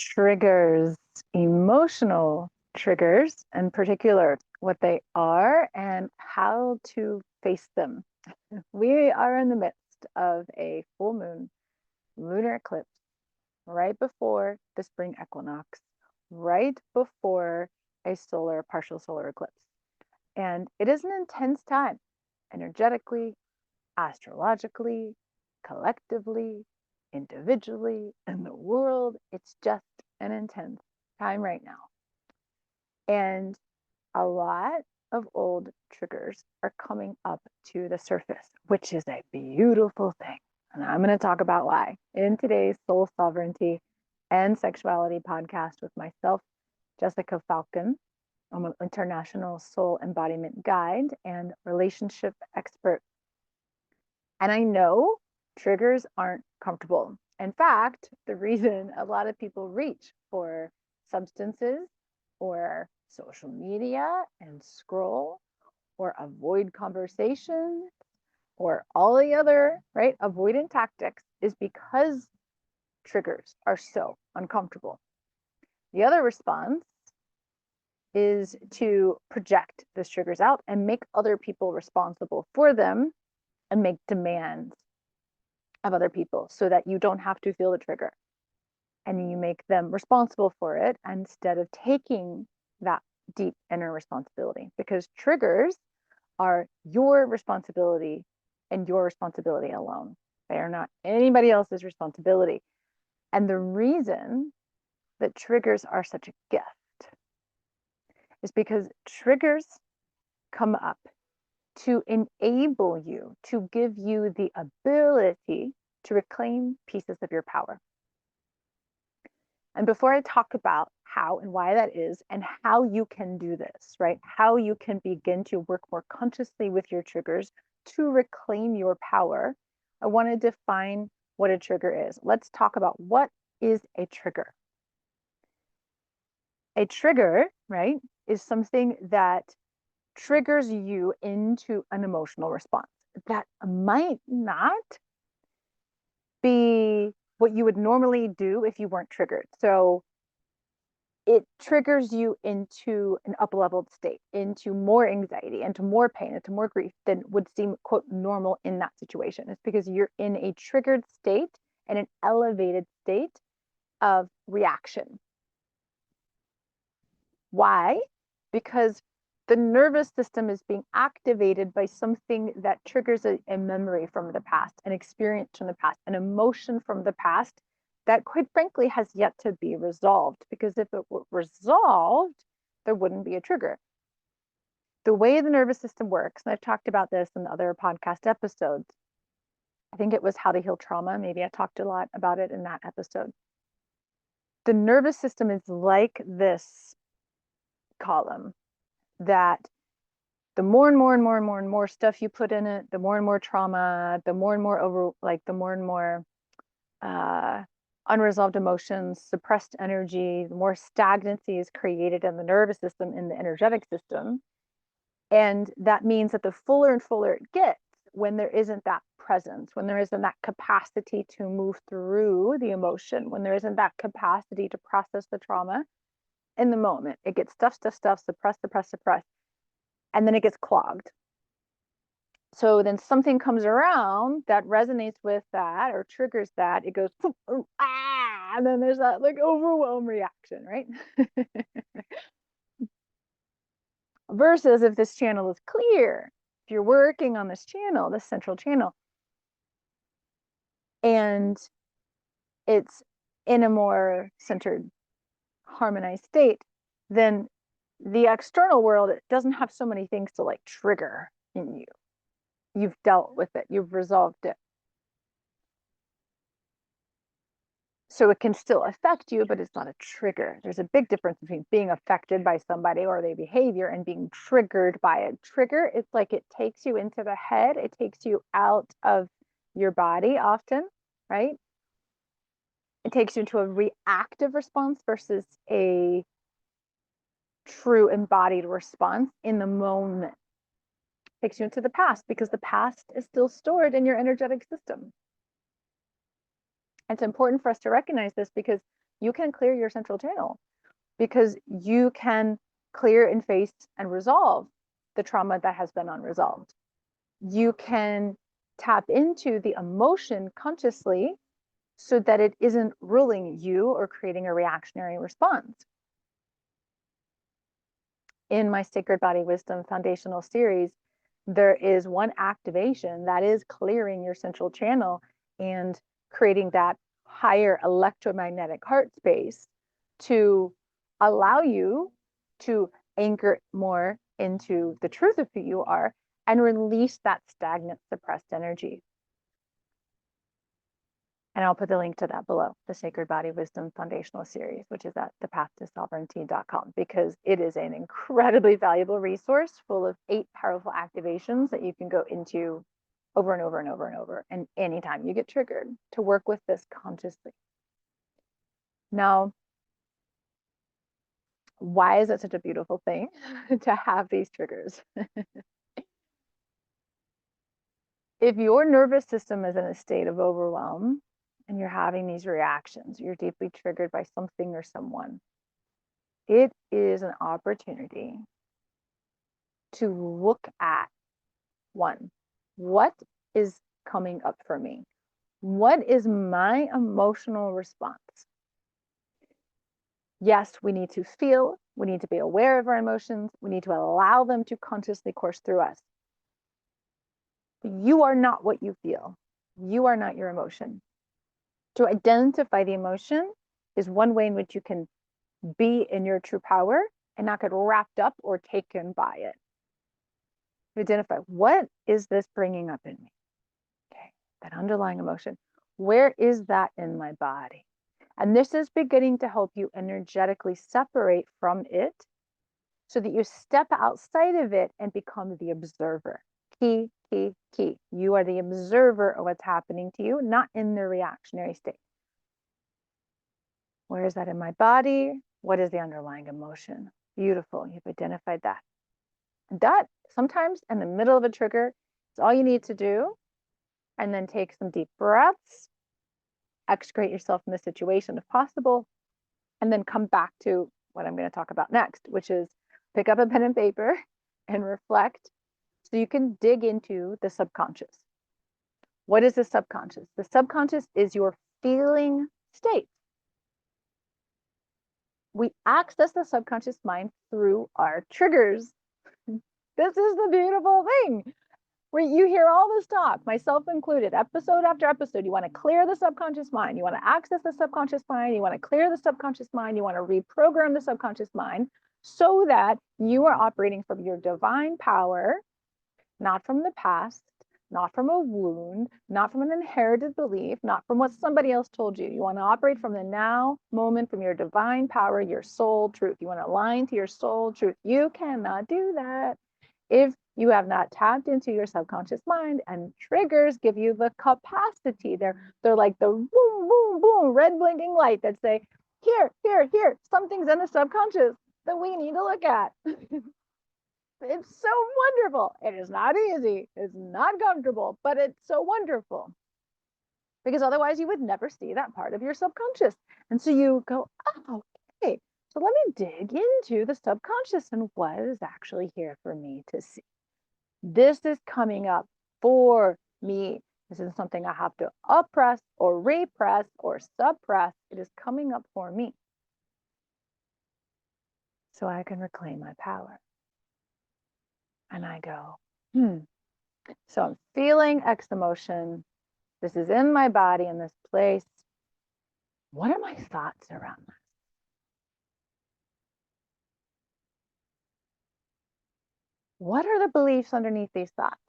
triggers, emotional triggers in particular, what they are and how to face them. We are in the midst of a full moon lunar eclipse right before the spring equinox, right before a partial solar eclipse. And it is an intense time energetically, astrologically, collectively, individually, in the world. It's just an intense time right now. And a lot of old triggers are coming up to the surface, which is a beautiful thing. And I'm going to talk about why in today's Soul Sovereignty and Sexuality podcast with myself, Jessica Falcon. I'm an international soul embodiment guide and relationship expert. And I know triggers aren't comfortable. In fact, the reason a lot of people reach for substances or social media and scroll or avoid conversations or all the other, right, avoidant tactics is because triggers are so uncomfortable. The other response is to project those triggers out and make other people responsible for them and make demands of other people so that you don't have to feel the trigger and you make them responsible for it instead of taking that deep inner responsibility, because triggers are your responsibility and your responsibility alone. They are not anybody else's responsibility. And the reason that triggers are such a gift is because triggers come up to enable you, to give you the ability to reclaim pieces of your power. And before I talk about how and why that is and how you can do this, right? How you can begin to work more consciously with your triggers to reclaim your power, I want to define what a trigger is. Let's talk about what is a trigger. A trigger, right, is something that triggers you into an emotional response that might not be what you would normally do if you weren't triggered. So it triggers you into an up-leveled state, into more anxiety, into more pain, into more grief than would seem, quote, normal in that situation. It's because you're in a triggered state and an elevated state of reaction. Why? Because the nervous system is being activated by something that triggers a memory from the past, an experience from the past, an emotion from the past that, quite frankly, has yet to be resolved. Because if it were resolved, there wouldn't be a trigger. The way the nervous system works, and I've talked about this in other podcast episodes, I think it was How to Heal Trauma. Maybe I talked a lot about it in that episode. The nervous system is like this column that the more and more and more and more and more stuff you put in it, the more and more trauma, the more and more the more and more unresolved emotions, suppressed energy, the more stagnancy is created in the nervous system, in the energetic system. And that means that the fuller and fuller it gets when there isn't that presence, when there isn't that capacity to move through the emotion, when there isn't that capacity to process the trauma in the moment. It gets stuff, suppressed, and then it gets clogged. So then something comes around that resonates with that or triggers that. It goes, and then there's that like overwhelm reaction, right? Versus if this channel is clear, if you're working on this channel, this central channel, and it's in a more centered, harmonized state, then the external world, it doesn't have so many things to like trigger in you. You've dealt with it, you've resolved it. So it can still affect you, but it's not a trigger. There's a big difference between being affected by somebody or their behavior and being triggered by a trigger. It's like it takes you into the head, it takes you out of your body often, right? It takes you into a reactive response versus a true embodied response in the moment. It takes you into the past because the past is still stored in your energetic system. It's important for us to recognize this because you can clear your central channel because you can clear and face and resolve the trauma that has been unresolved. You can tap into the emotion consciously so that it isn't ruling you or creating a reactionary response. In my Sacred Body Wisdom Foundational Series, there is one activation that is clearing your central channel and creating that higher electromagnetic heart space to allow you to anchor more into the truth of who you are and release that stagnant, suppressed energy. And I'll put the link to that below, the Sacred Body Wisdom Foundational Series, which is at thepathttosovereignty.com, because it is an incredibly valuable resource full of 8 powerful activations that you can go into over and over and over and over, and anytime you get triggered, to work with this consciously. Now, why is it such a beautiful thing to have these triggers? If your nervous system is in a state of overwhelm and you're having these reactions, you're deeply triggered by something or someone, it is an opportunity to look at, one, what is coming up for me? What is my emotional response? Yes, we need to feel, we need to be aware of our emotions, we need to allow them to consciously course through us. You are not what you feel. You are not your emotion. To identify the emotion is one way in which you can be in your true power and not get wrapped up or taken by it. To identify, what is this bringing up in me? Okay, that underlying emotion. Where is that in my body? And this is beginning to help you energetically separate from it so that you step outside of it and become the observer. Key, key, key. You are the observer of what's happening to you, not in the reactionary state. Where is that in my body? What is the underlying emotion? Beautiful. You've identified that. That sometimes in the middle of a trigger, it's all you need to do. And then take some deep breaths, extricate yourself from the situation if possible, and then come back to what I'm going to talk about next, which is pick up a pen and paper and reflect so you can dig into the subconscious. What is the subconscious? The subconscious is your feeling state. We access the subconscious mind through our triggers. This is the beautiful thing. Where you hear all this talk, myself included, episode after episode. You want to clear the subconscious mind. You want to access the subconscious mind. You want to clear the subconscious mind. You want to reprogram the subconscious mind so that you are operating from your divine power, not from the past, not from a wound, not from an inherited belief, not from what somebody else told you. You want to operate from the now moment, from your divine power, your soul truth. You want to align to your soul truth. You cannot do that if you have not tapped into your subconscious mind, and triggers give you the capacity. They're like the boom, boom, boom, red blinking light that say, here, something's in the subconscious that we need to look at. It's so wonderful. It is not easy. It's not comfortable, but it's so wonderful. Because otherwise you would never see that part of your subconscious. And so you go, oh, okay. So let me dig into the subconscious and what is actually here for me to see. This is coming up for me. This isn't something I have to oppress or repress or suppress. It is coming up for me. So I can reclaim my power. And I go, So I'm feeling X emotion. This is in my body in this place. What are my thoughts around that? What are the beliefs underneath these thoughts?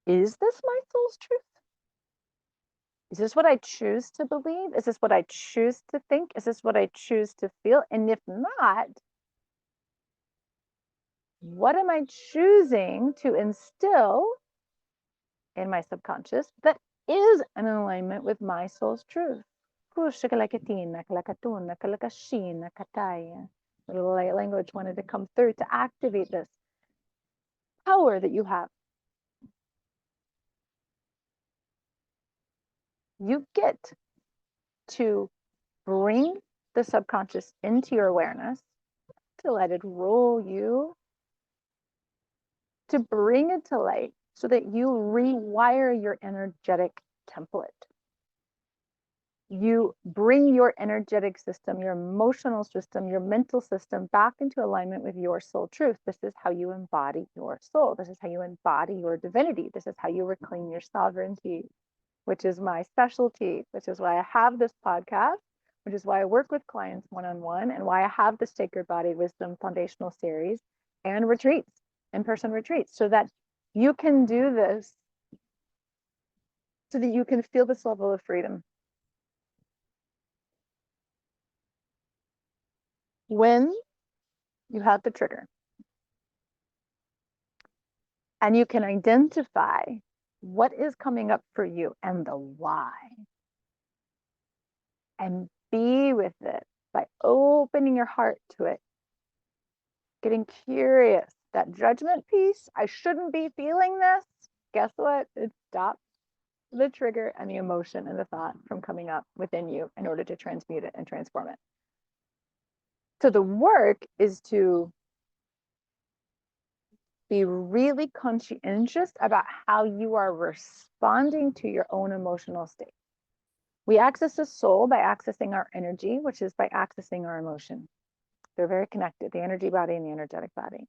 Is this my soul's truth? Is this what I choose to believe? Is this what I choose to think? Is this what I choose to feel? And if not, what am I choosing to instill in my subconscious that is in alignment with my soul's truth? Little light language wanted to come through to activate this power that you have. You get to bring the subconscious into your awareness, to let it rule you, to bring it to light so that you rewire your energetic template. You bring your energetic system, your emotional system, your mental system back into alignment with your soul truth. This is how you embody your soul. This is how you embody your divinity. This is how you reclaim your sovereignty, which is my specialty, which is why I have this podcast, which is why I work with clients one-on-one, and why I have the Sacred Body Wisdom Foundational Series and retreats, in-person retreats, so that you can do this, so that you can feel this level of freedom. When you have the trigger and you can identify what is coming up for you and the why, and be with it by opening your heart to it, getting curious. That judgment piece, I shouldn't be feeling this. Guess what? It stops the trigger and the emotion and the thought from coming up within you in order to transmute it and transform it. So the work is to be really conscientious about how you are responding to your own emotional state. We access the soul by accessing our energy, which is by accessing our emotion. They're very connected, the energy body and the energetic body.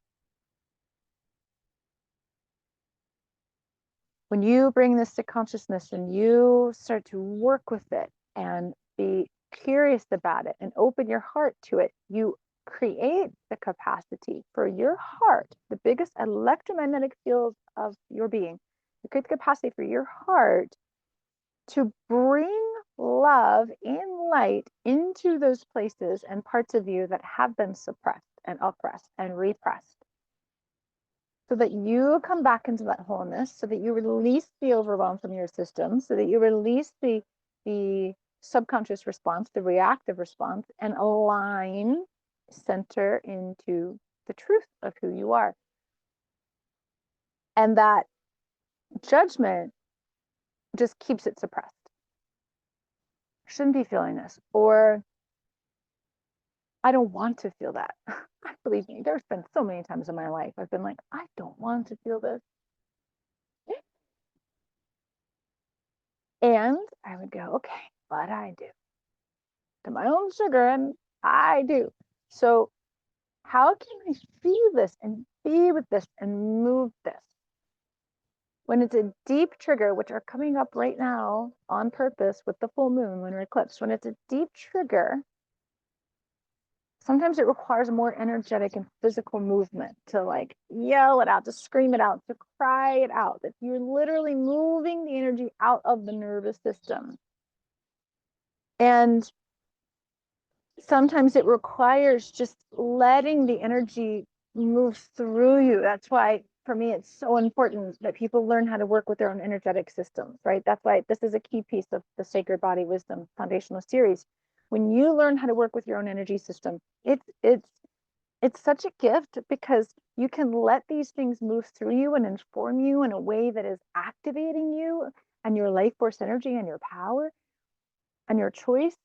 When you bring this to consciousness and you start to work with it and be curious about it and open your heart to it, you create the capacity for your heart, the biggest electromagnetic field of your being. You create the capacity for your heart to bring love and light into those places and parts of you that have been suppressed and oppressed and repressed, so that you come back into that wholeness, so that you release the overwhelm from your system, so that you release the subconscious response, the reactive response, and align, center into the truth of who you are. And that judgment just keeps it suppressed. Shouldn't be feeling this, or I don't want to feel that. Believe me, there's been so many times in my life I've been like, I don't want to feel this. And I would go, okay, but I do. To my own chagrin, I do. So how can I feel this and be with this and move this? When it's a deep trigger, which are coming up right now on purpose with the full moon, lunar eclipse, when it's a deep trigger, sometimes it requires more energetic and physical movement to like yell it out, to scream it out, to cry it out, that you're literally moving the energy out of the nervous system. And sometimes it requires just letting the energy move through you. That's why, for me, it's so important that people learn how to work with their own energetic systems, right? That's why this is a key piece of the Sacred Body Wisdom Foundational Series. When you learn how to work with your own energy system, it's such a gift, because you can let these things move through you and inform you in a way that is activating you and your life force energy and your power and your choice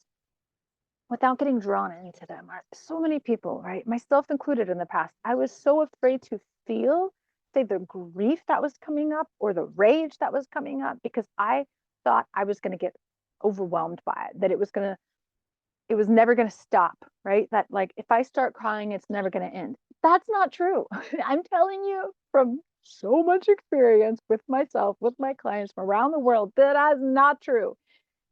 without getting drawn into them. So many people, right, myself included in the past, I was so afraid to feel, say, the grief that was coming up or the rage that was coming up, because I thought I was going to get overwhelmed by it, that it was never going to stop, right? That like, if I start crying, it's never going to end. That's not true. I'm telling you from so much experience with myself, with my clients from around the world, that is not true.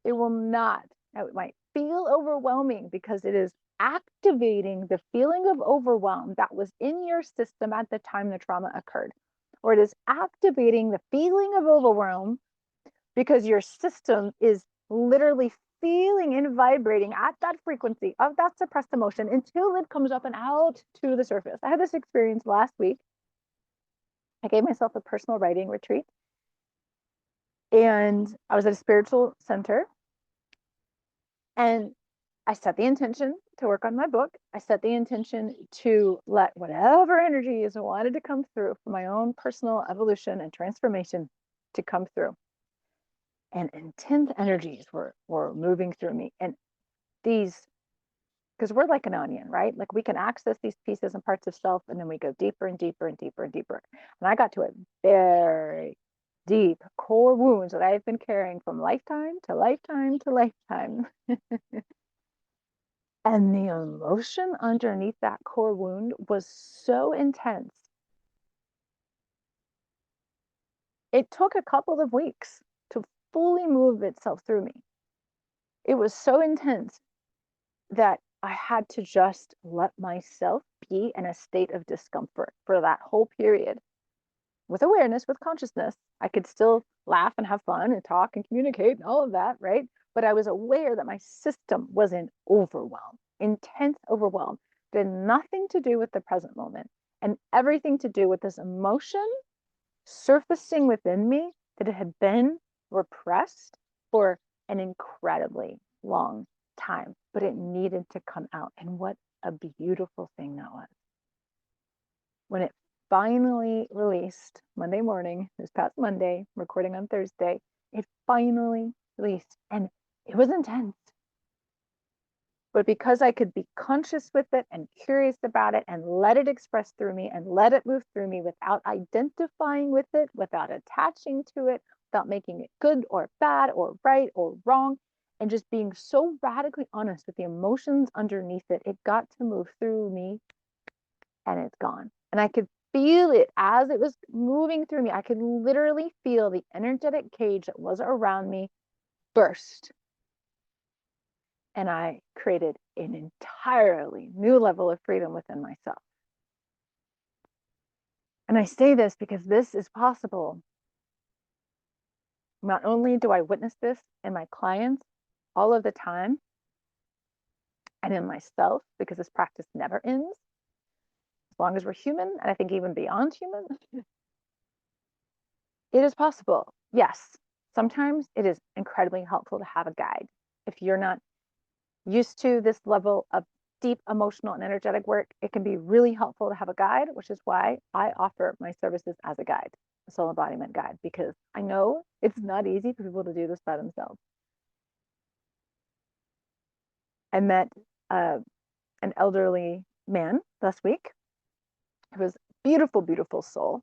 It will not. Now, it might feel overwhelming because it is activating the feeling of overwhelm that was in your system at the time the trauma occurred, or it is activating the feeling of overwhelm because your system is literally feeling and vibrating at that frequency of that suppressed emotion until it comes up and out to the surface. I had this experience last week. I gave myself a personal writing retreat, and I was at a spiritual center, and I set the intention to work on my book. I set the intention to let whatever energies wanted to come through for my own personal evolution and transformation to come through. and intense energies were moving through me. And these, because we're like an onion, right? Like we can access these pieces and parts of self, and then we go deeper and deeper and deeper and deeper. And I got to a very deep core wounds that I've been carrying from lifetime to lifetime to lifetime. And the emotion underneath that core wound was so intense. It took a couple of weeks to fully move itself through me. It was so intense that I had to just let myself be in a state of discomfort for that whole period. With awareness, with consciousness, I could still laugh and have fun and talk and communicate and all of that, right? But I was aware that my system was in overwhelm, intense overwhelm. It had nothing to do with the present moment and everything to do with this emotion surfacing within me that it had been repressed for an incredibly long time, but it needed to come out. And what a beautiful thing that was. When it finally released Monday morning, this past Monday, recording on Thursday, it finally released and it was intense. But because I could be conscious with it and curious about it and let it express through me and let it move through me without identifying with it, without attaching to it, without making it good or bad or right or wrong, and just being so radically honest with the emotions underneath it, it got to move through me and it's gone. And I could feel it as it was moving through me. I could literally feel the energetic cage that was around me burst. And I created an entirely new level of freedom within myself. And I say this because this is possible. Not only do I witness this in my clients all of the time, and in myself, because this practice never ends, as long as we're human, and I think even beyond human, it is possible. Yes, sometimes it is incredibly helpful to have a guide. If you're not used to this level of deep emotional and energetic work, it can be really helpful to have a guide, which is why I offer my services as a guide, a soul embodiment guide, because I know it's not easy for people to do this by themselves. I met an elderly man last week who was a beautiful, beautiful soul,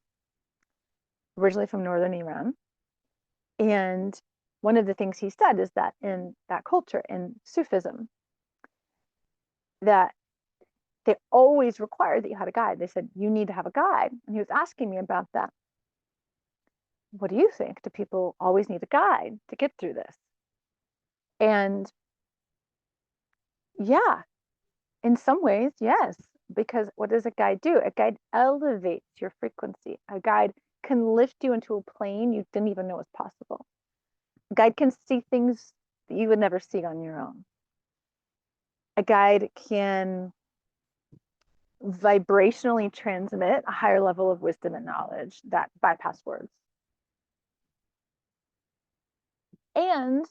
originally from northern Iran. And one of the things he said is that in that culture, in Sufism, that they always required that you had a guide. They said, you need to have a guide. And he was asking me about that. What do you think? Do people always need a guide to get through this? And yeah, in some ways, yes. Because what does a guide do? A guide elevates your frequency. A guide can lift you into a plane you didn't even know was possible. A guide can see things that you would never see on your own. A guide can vibrationally transmit a higher level of wisdom and knowledge that bypass words. And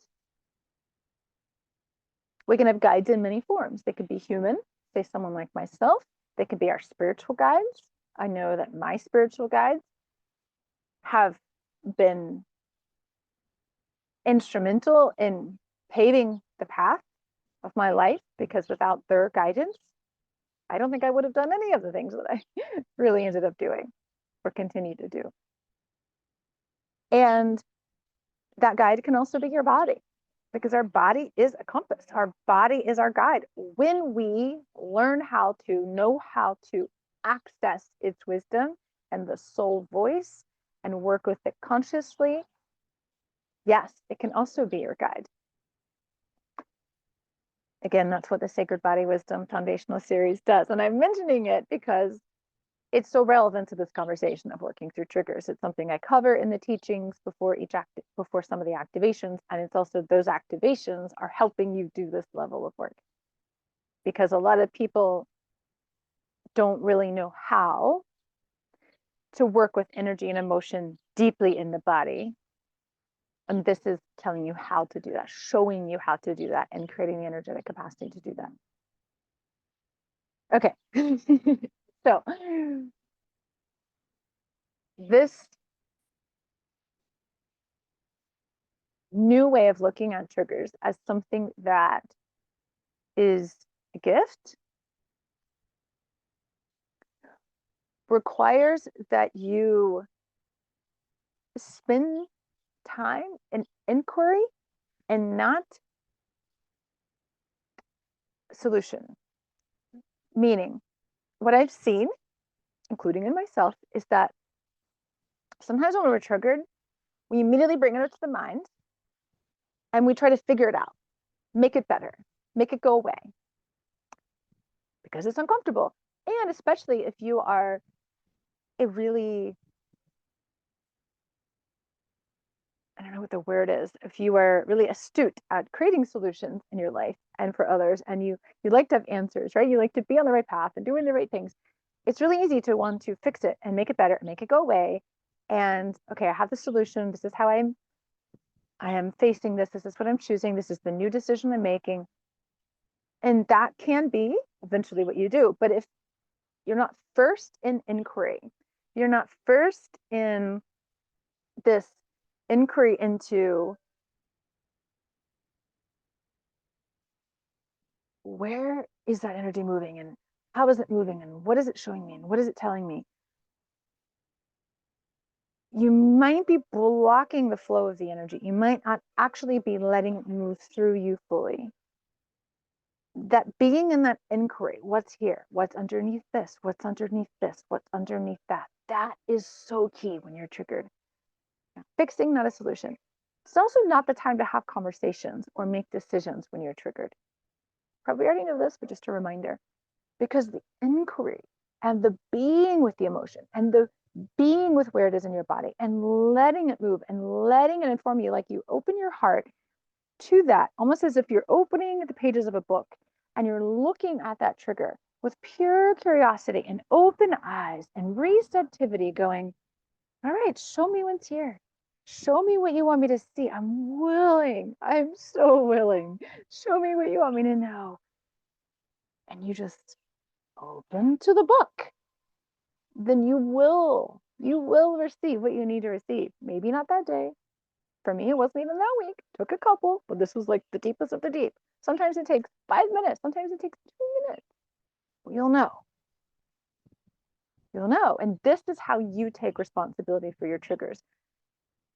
we can have guides in many forms. They could be human, say someone like myself. They could be our spiritual guides. I know that my spiritual guides have been instrumental in paving the path of my life, because without their guidance, I don't think I would have done any of the things that I really ended up doing or continue to do. And that guide can also be your body, because our body is a compass. Our body is our guide. When we learn how to know how to access its wisdom and the soul voice and work with it consciously, yes, it can also be your guide. Again, that's what the Sacred Body Wisdom Foundational Series does. And I'm mentioning it because it's so relevant to this conversation of working through triggers. It's something I cover in the teachings before before some of the activations. And it's also those activations are helping you do this level of work. Because a lot of people don't really know how to work with energy and emotion deeply in the body. And this is telling you how to do that, showing you how to do that, and creating the energetic capacity to do that. Okay. So this new way of looking at triggers as something that is a gift requires that you spend time in inquiry and not solution. Meaning, what I've seen, including in myself, is that sometimes when we're triggered, we immediately bring it up to the mind and we try to figure it out, make it better, make it go away because it's uncomfortable. And especially if you are a really, I don't know what the word is, if you are really astute at creating solutions in your life and for others, and you like to have answers, right? You like to be on the right path and doing the right things. It's really easy to want to fix it and make it better and make it go away. And okay, I have the solution. This is how I am facing this. This is what I'm choosing. This is the new decision I'm making. And that can be eventually what you do. But if you're not first in inquiry, you're not first in this inquiry into where is that energy moving and how is it moving and what is it showing me and what is it telling me, you might be blocking the flow of the energy. You might not actually be letting it move through you fully. That being in that inquiry, what's here, what's underneath this, what's underneath this, what's underneath that, that is so key when you're triggered. Fixing, not a solution. It's also not the time to have conversations or make decisions when you're triggered. Probably already know this, but just a reminder, because the inquiry and the being with the emotion and the being with where it is in your body and letting it move and letting it inform you, like you open your heart to that, almost as if you're opening the pages of a book and you're looking at that trigger with pure curiosity and open eyes and receptivity, going, all right, show me what's here. Show me what you want me to see. I'm willing. I'm so willing. Show me what you want me to know. And you just open to the book. Then you will receive what you need to receive. Maybe not that day. For me, it wasn't even that week. It took a couple, but this was like the deepest of the deep. Sometimes it takes 5 minutes. Sometimes it takes 2 minutes. But you'll know. You'll know. And this is how you take responsibility for your triggers.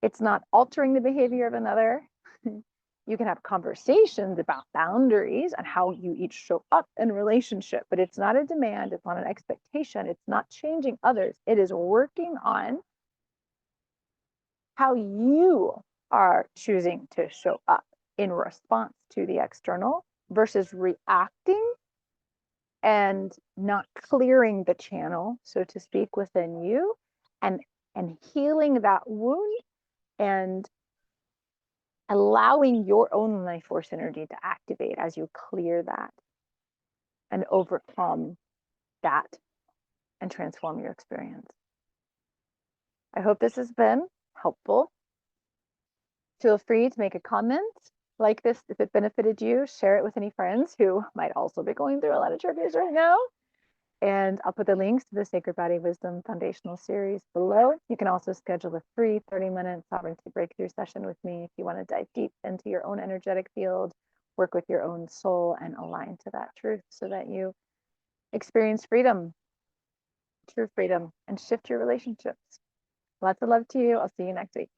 It's not altering the behavior of another. You can have conversations about boundaries and how you each show up in relationship, but it's not a demand. It's not an expectation. It's not changing others. It is working on how you are choosing to show up in response to the external versus reacting and not clearing the channel, so to speak, within you and healing that wound and allowing your own life force energy to activate as you clear that and overcome that and transform your experience. I hope this has been helpful. Feel free to make a comment like this if it benefited you. Share it with any friends who might also be going through a lot of triggers right now. And I'll put the links to the Sacred Body Wisdom Foundational Series below. You can also schedule a free 30-minute sovereignty breakthrough session with me if you want to dive deep into your own energetic field, work with your own soul, and align to that truth so that you experience freedom, true freedom, and shift your relationships. Lots of love to you. I'll see you next week.